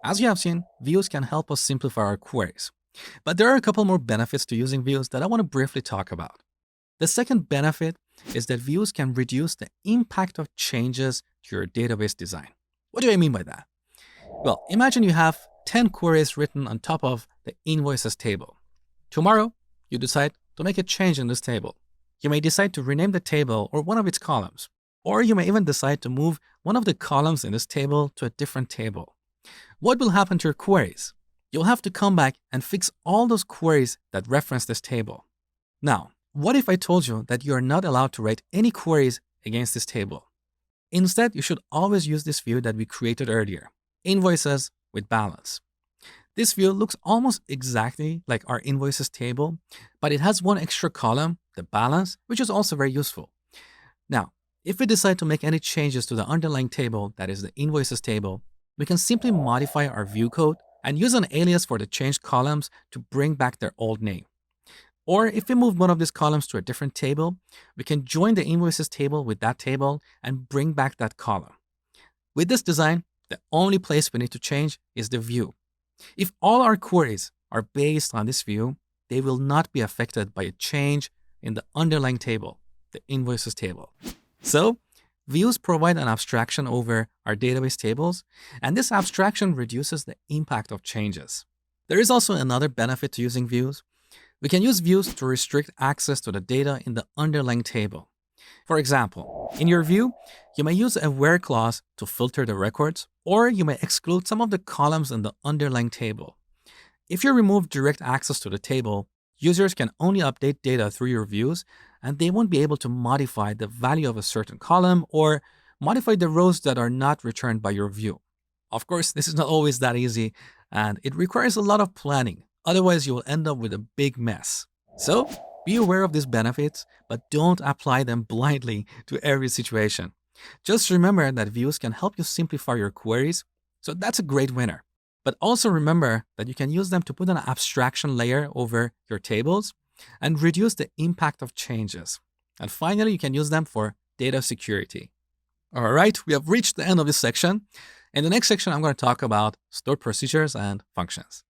As you have seen, views can help us simplify our queries. But there are a couple more benefits to using views that I want to briefly talk about. The second benefit is that views can reduce the impact of changes to your database design. What do I mean by that? Well, imagine you have 10 queries written on top of the invoices table. Tomorrow, you decide to make a change in this table. You may decide to rename the table or one of its columns, or you may even decide to move one of the columns in this table to a different table. What will happen to your queries? You'll have to come back and fix all those queries that reference this table. Now, what if I told you that you are not allowed to write any queries against this table? Instead, you should always use this view that we created earlier, invoices with balance. This view looks almost exactly like our invoices table, but it has one extra column, the balance, which is also very useful. Now, if we decide to make any changes to the underlying table, that is the invoices table, we can simply modify our view code and use an alias for the changed columns to bring back their old name. Or if we move one of these columns to a different table, we can join the invoices table with that table and bring back that column. With this design, the only place we need to change is the view. If all our queries are based on this view, they will not be affected by a change in the underlying table, the invoices table. So, views provide an abstraction over our database tables, and this abstraction reduces the impact of changes. There is also another benefit to using views. We can use views to restrict access to the data in the underlying table. For example, in your view, you may use a where clause to filter the records, or you may exclude some of the columns in the underlying table. If you remove direct access to the table, users can only update data through your views, and they won't be able to modify the value of a certain column or modify the rows that are not returned by your view. Of course, this is not always that easy, and it requires a lot of planning. Otherwise, you will end up with a big mess. So, be aware of these benefits, but don't apply them blindly to every situation. Just remember that views can help you simplify your queries, so that's a great winner. But also remember that you can use them to put an abstraction layer over your tables and reduce the impact of changes. And finally, you can use them for data security. All right, we have reached the end of this section. In the next section, I'm going to talk about stored procedures and functions.